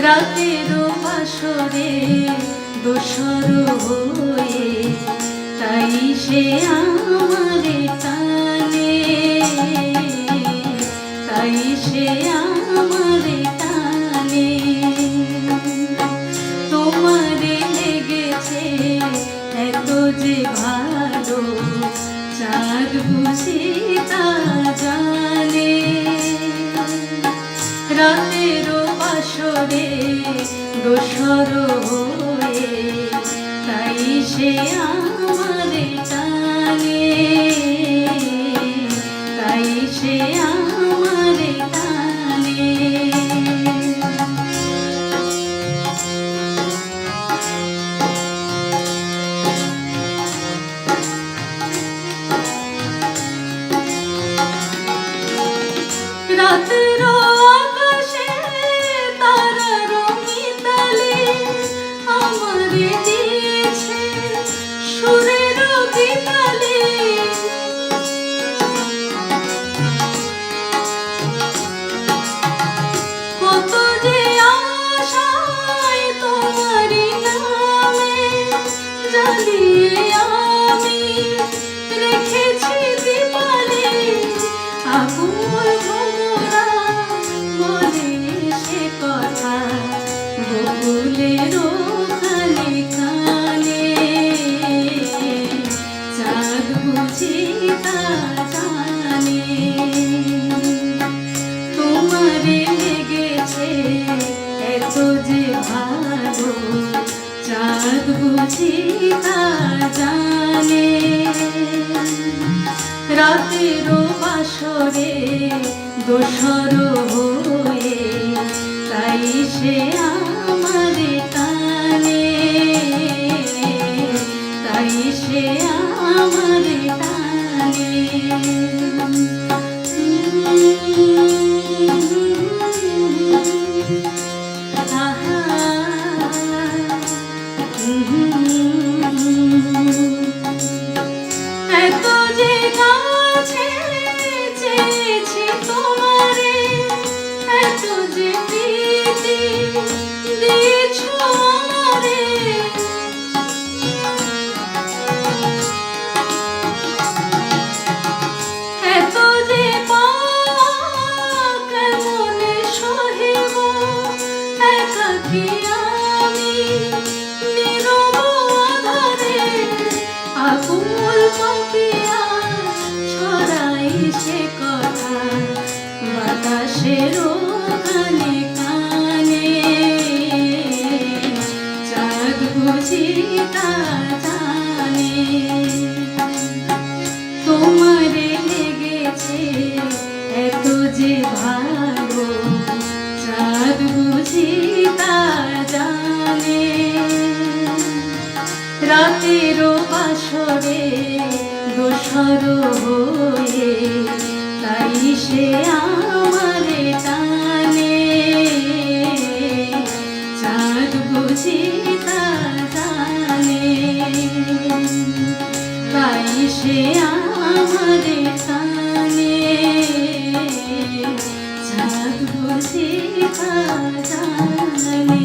রাতেরও বাসরে দোসর হয়ে তাই সে আমারে টানে, তাই সে আমারে টানে। তোমারে লেগেছে এত যে ভালো, চাঁদ বুঝি তা জানে। রাতেরও বাসরে দোসর হয়ে তাই সে আমারে টানে, তাই সে আমারে টানে। রাতেরও আকাশে তারার মিতালে আমারে দিয়েছে সুরের বিতালে। কত যে আশায় তোমারি নামে জ্বালিয়ে আমি রেখেছি দীপালে। আকুল ভোমরা বলে সে কথা বকুলের কানে কানে, চাঁদ বুঝি তা জানে। তোমারে লেগেছে এত যে ভালো, চাঁদ বুঝি তা জানে। রাতেরও বাসরে দোসর হয়ে তাই সে আমারে টানে, তাই সে আমারে টানে। এত যে কাছে চেয়েছি তোমারে, এত যে প্রীতি দিয়েছ আমারে। এত যে পাওয়া কেমনে সহিব একাকী আমি নীরব আধারে। আকুল পাপিয়া ছড়াই সে কথা বাতাসের কানে কানে, চাঁদ বুঝি তা জানে। তোমারে লেগেছে এত যে ভালো, চাঁদ বুঝি তা জানে। রাতেরও বাসরে দোসর হয়ে তাই সে আমারে টানে, চাঁদ বুঝি তা জানে, তাই সে আমারে টানে, চাঁদ বুঝি তা জানে।